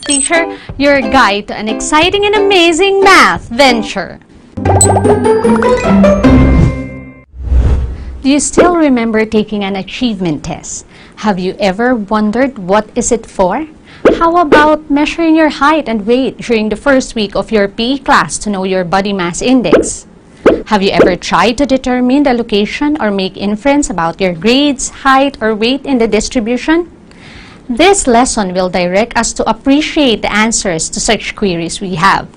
Teacher, your guide to an exciting and amazing math venture. Do you still remember taking an achievement test? Have you ever wondered what is it for? How about measuring your height and weight during the first week of your PE class to know your body mass index? Have you ever tried to determine the location or make inference about your grades, height, or weight in the distribution? This lesson will direct us to appreciate the answers to such queries we have.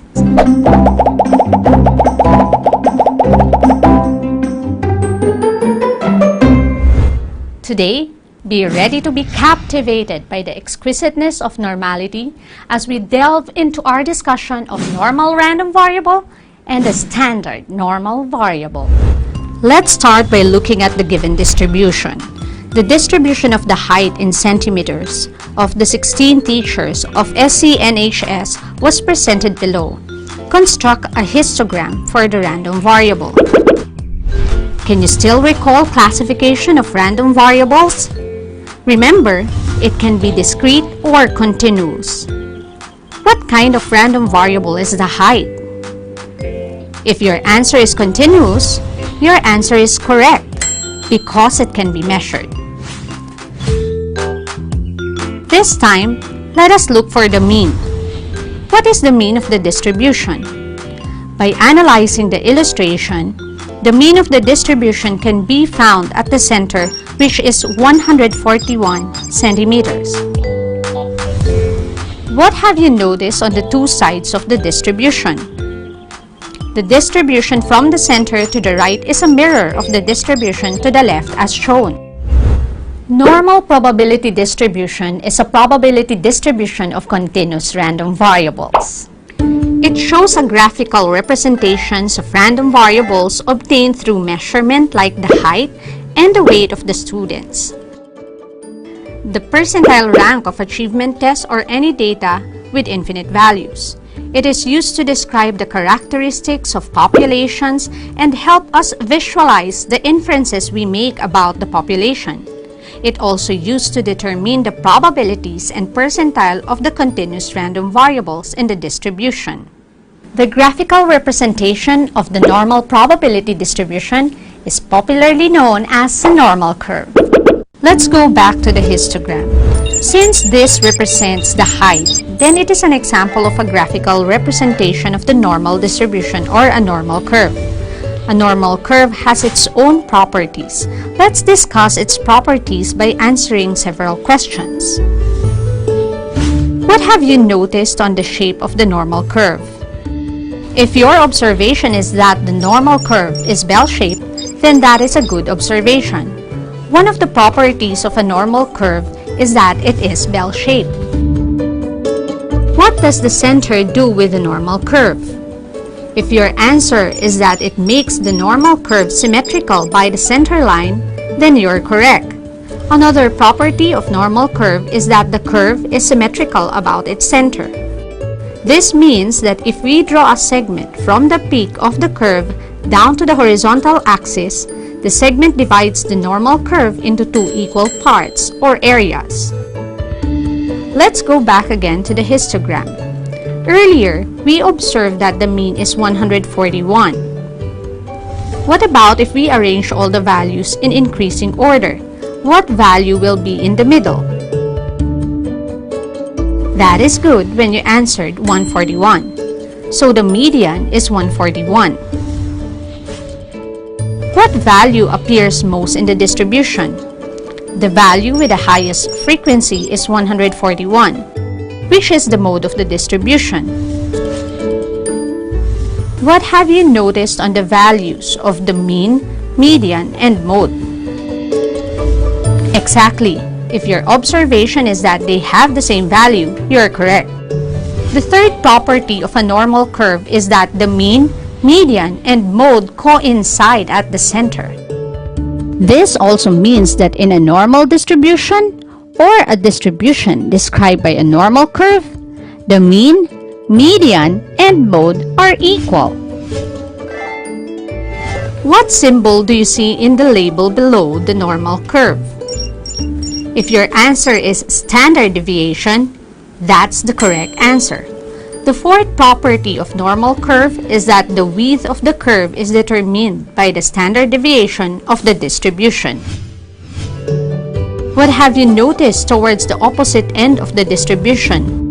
Today, be ready to be captivated by the exquisiteness of normality as we delve into our discussion of normal random variable and the standard normal variable. Let's start by looking at the given distribution. The distribution of the height in centimeters of the 16 teachers of SCNHS was presented below. Construct a histogram for the random variable. Can you still recall classification of random variables? Remember, it can be discrete or continuous. What kind of random variable is the height? If your answer is continuous, your answer is correct because it can be measured. This time, let us look for the mean. What is the mean of the distribution? By analyzing the illustration, the mean of the distribution can be found at the center, which is 141 centimeters. What have you noticed on the two sides of the distribution? The distribution from the center to the right is a mirror of the distribution to the left as shown. Normal probability distribution is a probability distribution of continuous random variables. It shows a graphical representations of random variables obtained through measurement like the height and the weight of the students. The percentile rank of achievement tests or any data with infinite values. It is used to describe the characteristics of populations and help us visualize the inferences we make about the population. It also used to determine the probabilities and percentile of the continuous random variables in the distribution. The graphical representation of the normal probability distribution is popularly known as the normal curve. Let's go back to the histogram. Since this represents the height, then it is an example of a graphical representation of the normal distribution or a normal curve. A normal curve has its own properties. Let's discuss its properties by answering several questions. What have you noticed on the shape of the normal curve? If your observation is that the normal curve is bell-shaped, then that is a good observation. One of the properties of a normal curve is that it is bell-shaped. What does the center do with the normal curve? If your answer is that it makes the normal curve symmetrical by the center line, then you're correct. Another property of normal curve is that the curve is symmetrical about its center. This means that if we draw a segment from the peak of the curve down to the horizontal axis, the segment divides the normal curve into two equal parts or areas. Let's go back again to the histogram. Earlier, we observed that the mean is 141. What about if we arrange all the values in increasing order? What value will be in the middle? That is good when you answered 141. So the median is 141. What value appears most in the distribution? The value with the highest frequency is 141, which is the mode of the distribution. What have you noticed on the values of the mean, median, and mode? Exactly. If your observation is that they have the same value, you're correct. The third property of a normal curve is that the mean, median, and mode coincide at the center. This also means that in a normal distribution or a distribution described by a normal curve, the mean, median, and mode are equal. What symbol do you see in the label below the normal curve? If your answer is standard deviation, That's the correct answer. The fourth property of normal curve is that the width of the curve is determined by the standard deviation of the distribution. What have you noticed towards the opposite end of the distribution?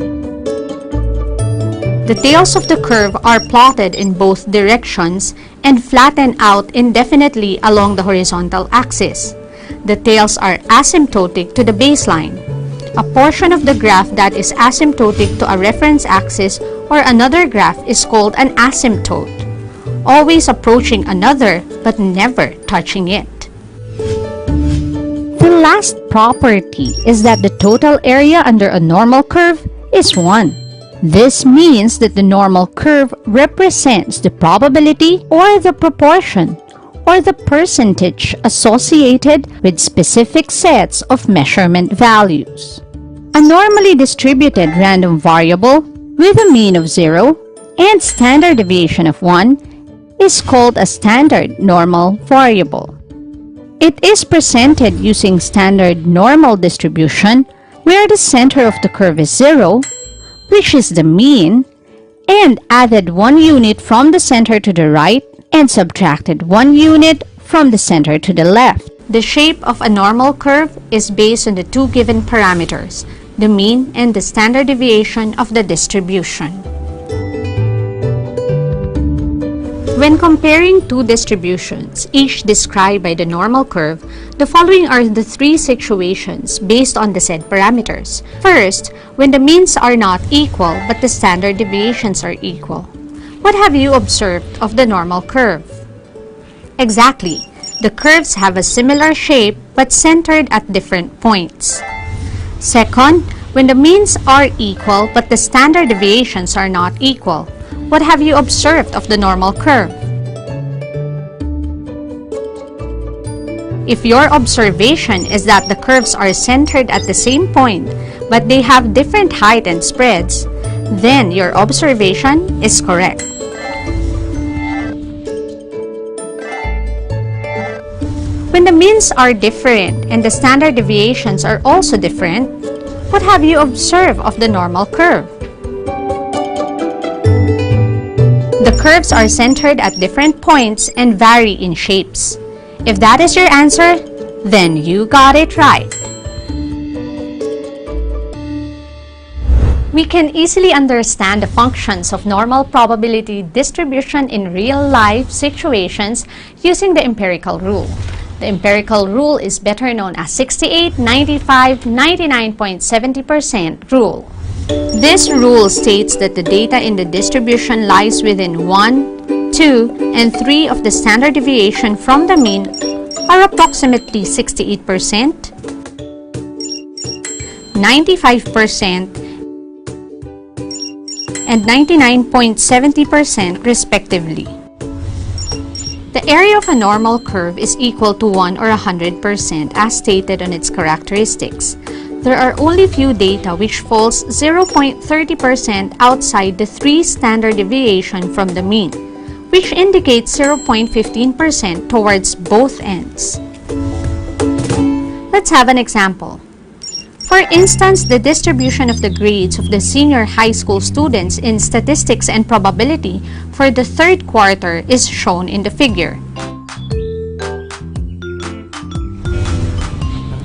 The tails of the curve are plotted in both directions and flatten out indefinitely along the horizontal axis. The tails are asymptotic to the baseline. A portion of the graph that is asymptotic to a reference axis or another graph is called an asymptote, always approaching another but never touching it. The last property is that the total area under a normal curve is 1. This means that the normal curve represents the probability or the proportion or the percentage associated with specific sets of measurement values. A normally distributed random variable with a mean of 0 and standard deviation of 1 is called a standard normal variable. It is presented using standard normal distribution where the center of the curve is 0, which is the mean, and added 1 unit from the center to the right and subtracted 1 unit from the center to the left. The shape of a normal curve is based on the two given parameters, the mean and the standard deviation of the distribution. When comparing two distributions, each described by the normal curve, the following are the three situations based on the said parameters. First, when the means are not equal but the standard deviations are equal. What have you observed of the normal curve? Exactly, the curves have a similar shape but centered at different points. Second, when the means are equal but the standard deviations are not equal. What have you observed of the normal curve? If your observation is that the curves are centered at the same point but they have different height and spreads, then your observation is correct. When the means are different and the standard deviations are also different, what have you observed of the normal curve? The curves are centered at different points and vary in shapes. If that is your answer, then you got it right. We can easily understand the functions of normal probability distribution in real-life situations using the empirical rule. The empirical rule is better known as 68, 95, 99.70% rule. This rule states that the data in the distribution lies within 1, 2, and 3 of the standard deviation from the mean are approximately 68%, 95%, and 99.70% respectively. The area of a normal curve is equal to 1 or 100% as stated on its characteristics. There are only few data which falls 0.30% outside the 3 standard deviation from the mean, which indicates 0.15% towards both ends. Let's have an example. For instance, the distribution of the grades of the senior high school students in statistics and probability for the third quarter is shown in the figure.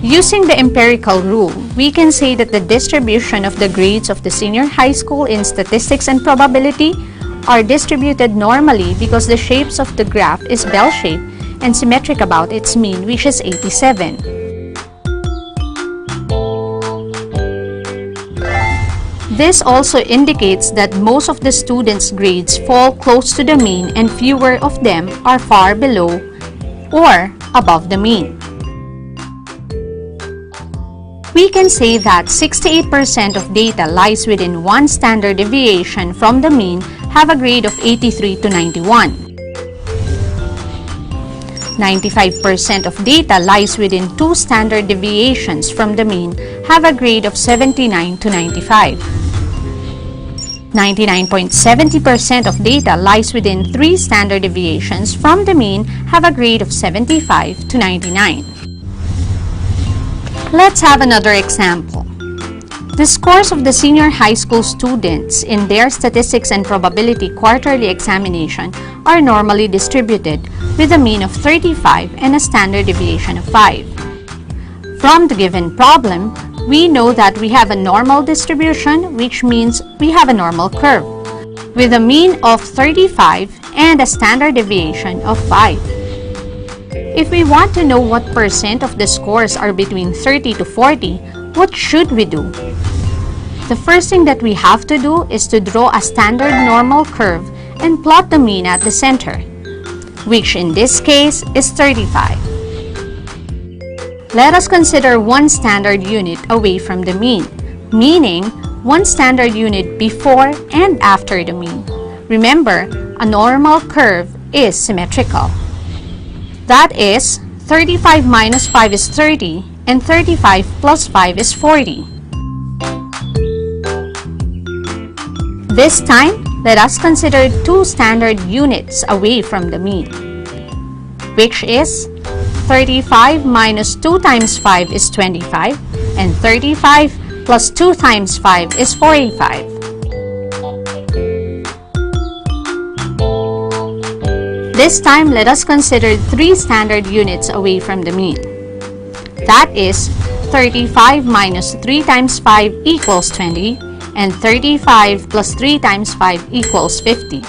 Using the empirical rule, we can say that the distribution of the grades of the senior high school in statistics and probability are distributed normally because the shapes of the graph is bell-shaped and symmetric about its mean, which is 87. This also indicates that most of the students' grades fall close to the mean and fewer of them are far below or above the mean. We can say that 68% of data lies within 1 standard deviation from the mean have a grade of 83 to 91. 95% of data lies within 2 standard deviations from the mean have a grade of 79 to 95. 99.70% of data lies within 3 standard deviations from the mean have a grade of 75 to 99. Let's have another example. The scores of the senior high school students in their statistics and probability quarterly examination are normally distributed with a mean of 35 and a standard deviation of 5. From the given problem, we know that we have a normal distribution, which means we have a normal curve, with a mean of 35 and a standard deviation of 5. If we want to know what percent of the scores are between 30 to 40, what should we do? The first thing that we have to do is to draw a standard normal curve and plot the mean at the center, which in this case is 35. Let us consider one standard unit away from the mean, meaning one standard unit before and after the mean. Remember, a normal curve is symmetrical. That is, 35 minus 5 is 30, and 35 plus 5 is 40. This time, let us consider two standard units away from the mean, which is 35 minus 2 times 5 is 25, and 35 plus 2 times 5 is 45. This time, let us consider three standard units away from the mean. That is, 35 minus 3 times 5 equals 20, and 35 plus 3 times 5 equals 50.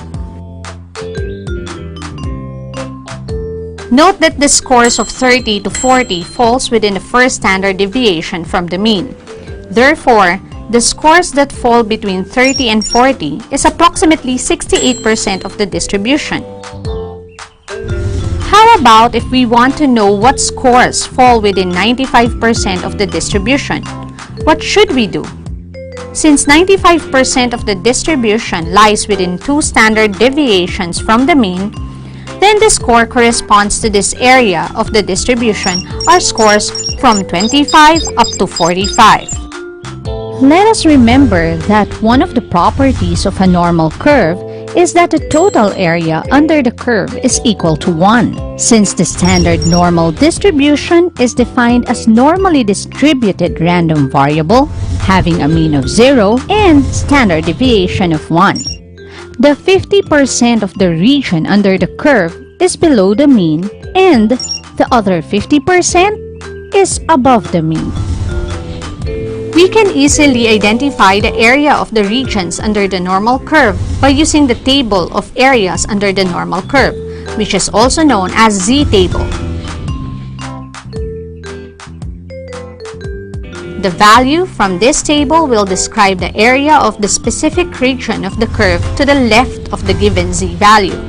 Note that the scores of 30 to 40 falls within the first standard deviation from the mean. Therefore, the scores that fall between 30 and 40 is approximately 68% of the distribution. How about if we want to know what scores fall within 95% of the distribution? What should we do? Since 95% of the distribution lies within two standard deviations from the mean, then the score corresponds to this area of the distribution are scores from 25 up to 45. Let us remember that one of the properties of a normal curve is that the total area under the curve is equal to 1. Since the standard normal distribution is defined as normally distributed random variable having a mean of 0 and standard deviation of 1. The 50% of the region under the curve is below the mean and the other 50% is above the mean. We can easily identify the area of the regions under the normal curve by using the table of areas under the normal curve, which is also known as Z-table. The value from this table will describe the area of the specific region of the curve to the left of the given Z-value.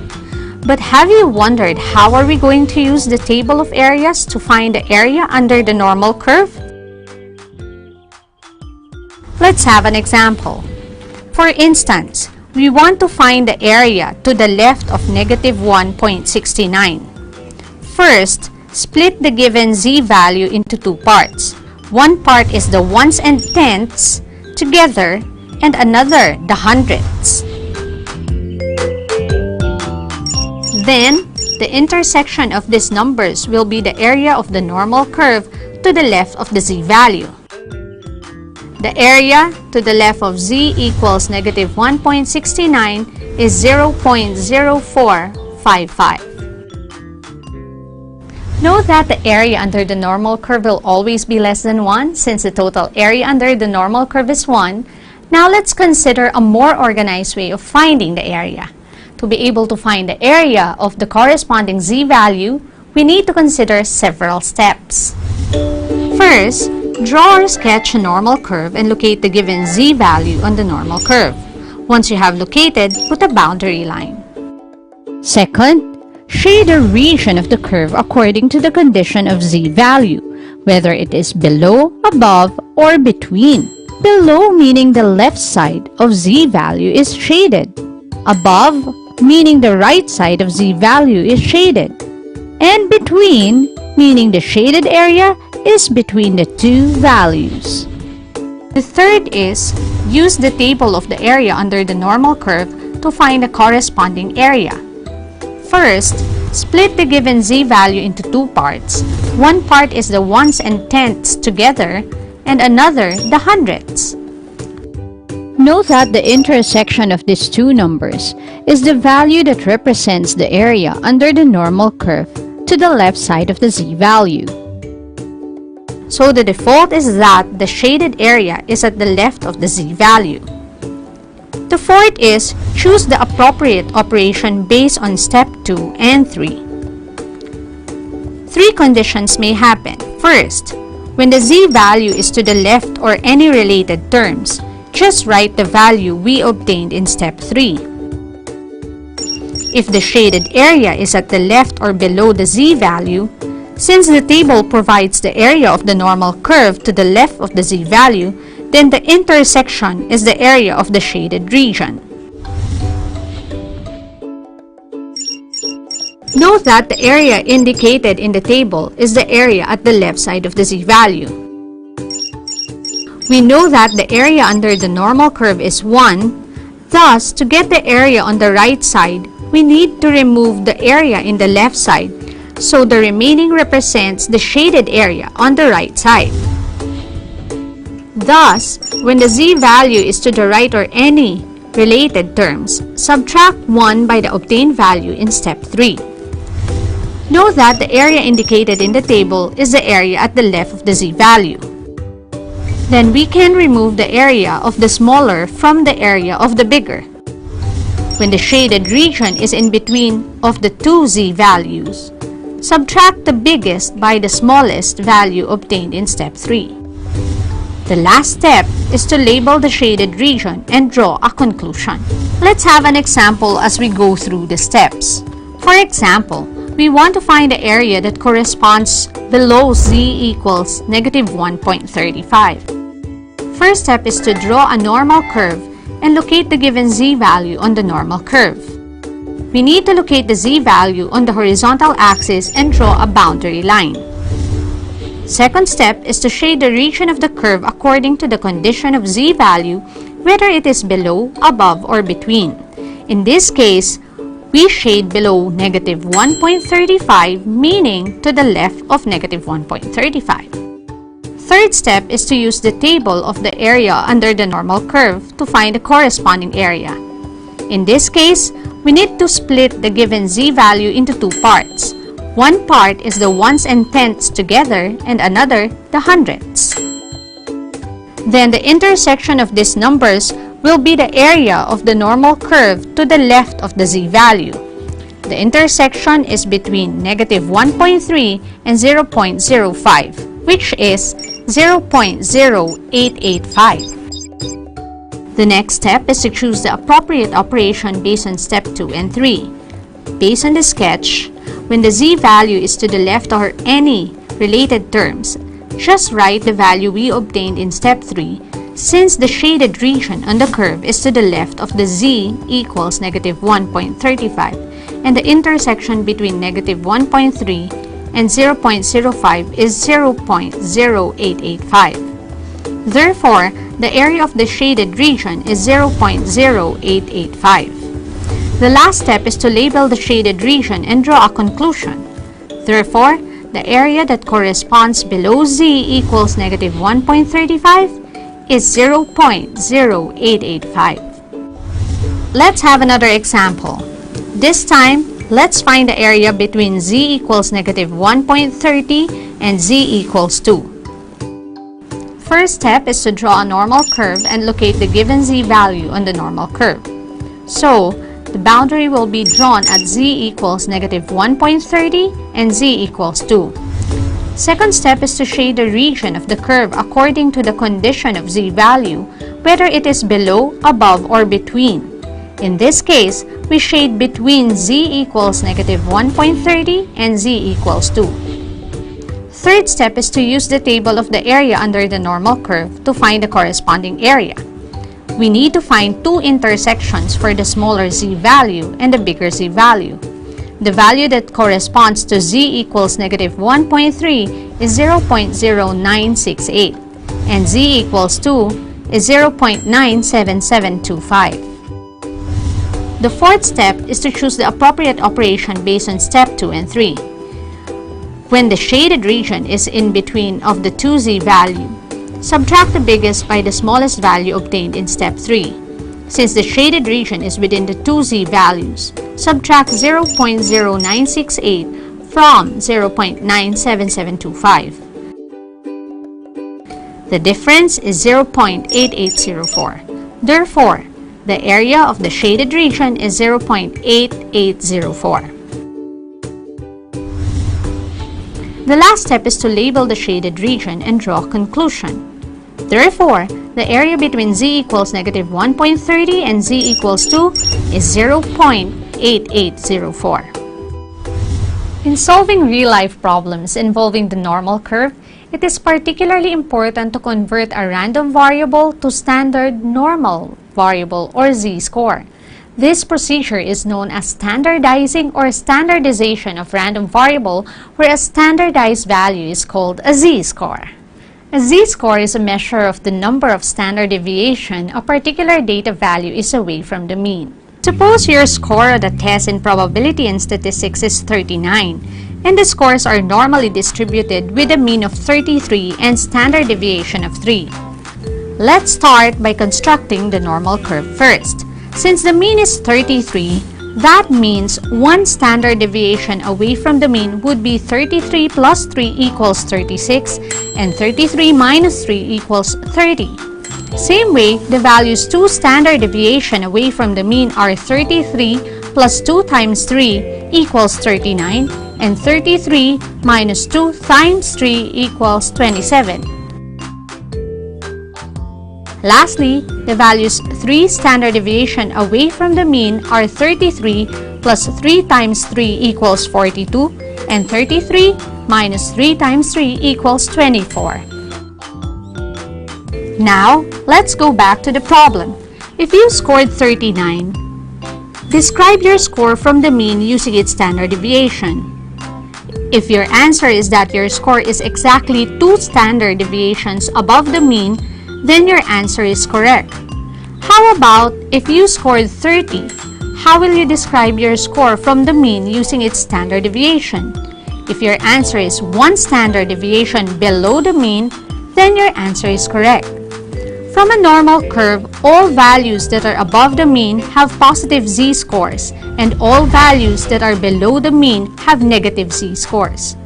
But have you wondered how are we going to use the table of areas to find the area under the normal curve? Let's have an example. For instance, we want to find the area to the left of negative 1.69. First, split the given Z-value into two parts. One part is the ones and tenths together and another the hundredths. Then, the intersection of these numbers will be the area of the normal curve to the left of the Z-value. The area to the left of Z equals negative 1.69 is 0.0455. Note that the area under the normal curve will always be less than 1 since the total area under the normal curve is 1. Now let's consider a more organized way of finding the area. To be able to find the area of the corresponding Z-value, we need to consider several steps. First, draw or sketch a normal curve and locate the given Z-value on the normal curve. Once you have located, put a boundary line. Second, shade a region of the curve according to the condition of Z-value, whether it is below, above, or between. Below meaning the left side of Z-value is shaded. Above meaning the right side of Z-value is shaded. And between meaning the shaded area is between the two values. The third is, use the table of the area under the normal curve to find the corresponding area. First, split the given Z-value into two parts. One part is the ones and tenths together, and another the hundredths. Note that the intersection of these two numbers is the value that represents the area under the normal curve to the left side of the z-value. So the default is that the shaded area is at the left of the z-value. The fourth is choose the appropriate operation based on step 2 and 3. Three conditions may happen. First, when the z-value is to the left or any related terms, just write the value we obtained in step 3. If the shaded area is at the left or below the z-value, since the table provides the area of the normal curve to the left of the z-value, then the intersection is the area of the shaded region. Note that the area indicated in the table is the area at the left side of the z-value. We know that the area under the normal curve is 1. Thus, to get the area on the right side, we need to remove the area in the left side, so the remaining represents the shaded area on the right side. Thus, when the z-value is to the right or any related terms, subtract 1 by the obtained value in step 3. Note that the area indicated in the table is the area at the left of the z-value. Then we can remove the area of the smaller from the area of the bigger. When the shaded region is in between of the two z-values, subtract the biggest by the smallest value obtained in step 3. The last step is to label the shaded region and draw a conclusion. Let's have an example as we go through the steps. For example, we want to find the area that corresponds below z equals negative 1.35. First step is to draw a normal curve and locate the given z-value on the normal curve. We need to locate the z-value on the horizontal axis and draw a boundary line. Second step is to shade the region of the curve according to the condition of z-value, whether it is below, above, or between. In this case, we shade below negative 1.35, meaning to the left of negative 1.35. Third step is to use the table of the area under the normal curve to find the corresponding area. In this case, we need to split the given z-value into two parts. One part is the ones and tenths together and another the hundredths. Then the intersection of these numbers will be the area of the normal curve to the left of the z-value. The intersection is between negative 1.3 and 0.05, which is 0.0885. The next step is to choose the appropriate operation based on step 2 and 3. Based on the sketch, when the z-value is to the left or any related terms, just write the value we obtained in step 3, since the shaded region on the curve is to the left of the z equals negative 1.35 and the intersection between negative 1.3 and 0.05 is 0.0885. Therefore, the area of the shaded region is 0.0885. The last step is to label the shaded region and draw a conclusion. Therefore, the area that corresponds below z equals negative 1.35 is 0.0885. Let's have another example. This time, let's find the area between z equals negative 1.30 and z equals 2. First step is to draw a normal curve and locate the given z-value on the normal curve. So, the boundary will be drawn at z equals negative 1.30 and z equals 2. Second step is to shade the region of the curve according to the condition of z-value, whether it is below, above, or between. In this case, we shade between z equals negative 1.30 and z equals 2. Third step is to use the table of the area under the normal curve to find the corresponding area. We need to find two intersections for the smaller z-value and the bigger z-value. The value that corresponds to z equals negative 1.3 is 0.0968 and z equals 2 is 0.97725. The fourth step is to choose the appropriate operation based on step 2 and 3. When the shaded region is in between of the two z-value, subtract the biggest by the smallest value obtained in step 3. Since the shaded region is within the two z values, subtract 0.0968 from 0.97725. The difference is 0.8804. Therefore, the area of the shaded region is 0.8804. The last step is to label the shaded region and draw a conclusion. Therefore, the area between z equals negative 1.30 and z equals 2 is 0.8804. In solving real-life problems involving the normal curve, it is particularly important to convert a random variable to standard normal variable or z-score. This procedure is known as standardizing or standardization of random variable, where a standardized value is called a z-score. A z-score is a measure of the number of standard deviation a particular data value is away from the mean. Suppose your score on the test in probability and statistics is 39, and the scores are normally distributed with a mean of 33 and standard deviation of 3. Let's start by constructing the normal curve first. Since the mean is 33, that means one standard deviation away from the mean would be 33 plus 3 equals 36, and 33 minus 3 equals 30. Same way, the values 2 standard deviation away from the mean are 33 plus 2 times 3 equals 39, and 33 minus 2 times 3 equals 27. Lastly, the values 3 standard deviation away from the mean are 33 plus 3 times 3 equals 42, and 33 minus 3 times 3 equals 24. Now, let's go back to the problem. If you scored 39, describe your score from the mean using its standard deviation. If your answer is that your score is exactly 2 standard deviations above the mean, then your answer is correct. How about if you scored 30? How will you describe your score from the mean using its standard deviation? If your answer is 1 standard deviation below the mean, then your answer is correct. From a normal curve, all values that are above the mean have positive z-scores, and all values that are below the mean have negative z-scores.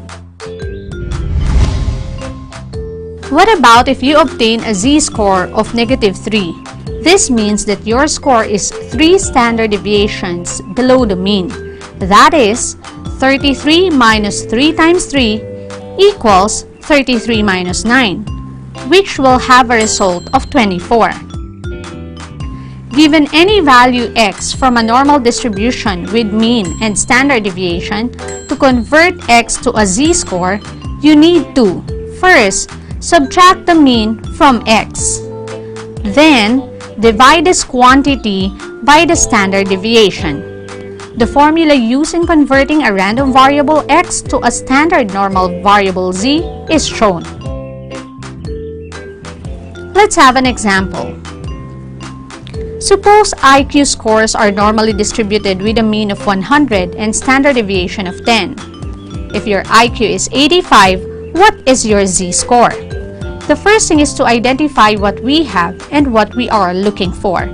What about if you obtain a z-score of negative 3? This means that your score is 3 standard deviations below the mean. That is, 33 minus 3 times 3 equals 33 minus 9, which will have a result of 24. Given any value x from a normal distribution with mean and standard deviation, to convert x to a z-score, you need to, first, subtract the mean from x. Then, divide this quantity by the standard deviation. The formula used in converting a random variable x to a standard normal variable z is shown. Let's have an example. Suppose IQ scores are normally distributed with a mean of 100 and standard deviation of 10. If your IQ is 85, what is your z-score? The first thing is to identify what we have and what we are looking for.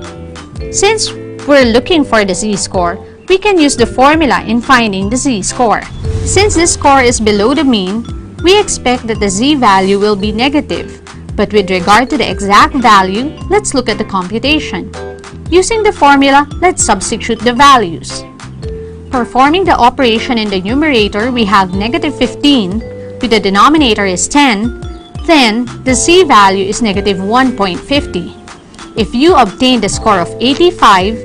Since we're looking for the z-score, we can use the formula in finding the z-score. Since the score is below the mean, we expect that the z-value will be negative. But with regard to the exact value, let's look at the computation. Using the formula, let's substitute the values. Performing the operation in the numerator, we have negative 15, with the denominator is 10, then the z-value is negative 1.50. If you obtain the score of 85,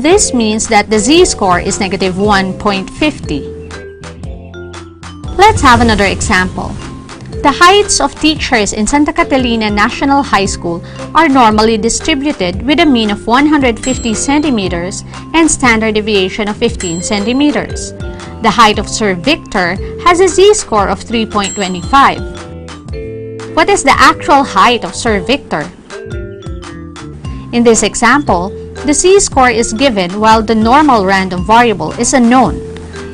this means that the z-score is negative 1.50. Let's have another example. The heights of teachers in Santa Catalina National High School are normally distributed with a mean of 150 centimeters and standard deviation of 15 centimeters. The height of Sir Victor has a z-score of 3.25. What is the actual height of Sir Victor? In this example, the z-score is given while the normal random variable is unknown.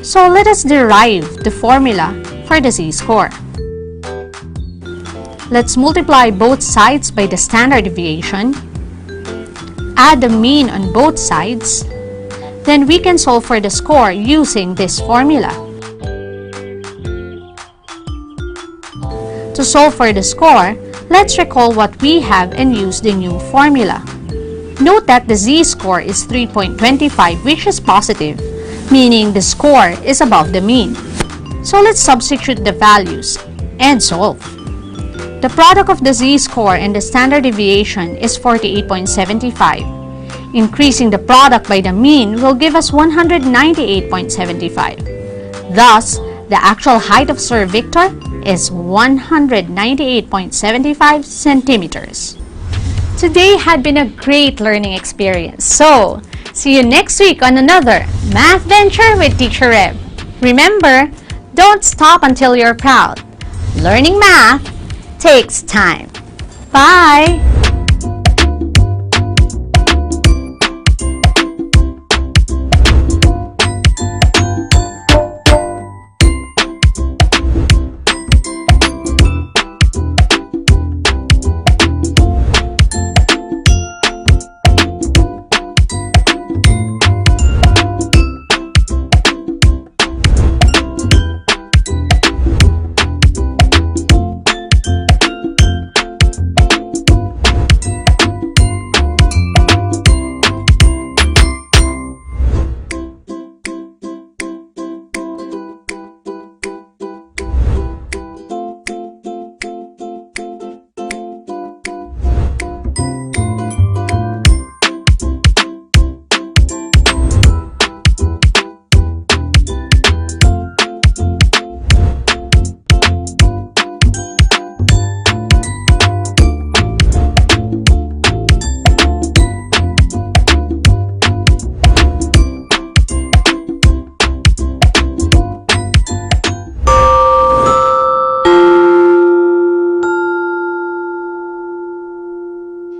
So let us derive the formula for the z-score. Let's multiply both sides by the standard deviation. add the mean on both sides, then we can solve for the score using this formula. To solve for the score, let's recall what we have and use the new formula. Note that the z-score is 3.25, which is positive, meaning the score is above the mean. So let's substitute the values and solve. The product of the z-score and the standard deviation is 48.75. Increasing the product by the mean will give us 198.75. Thus, the actual height of Sir Victor is 198.75 centimeters. Today had been a great learning experience. So, see you next week on another Math Venture with Teacher Reb. Remember, don't stop until you're proud. Learning math takes time. Bye!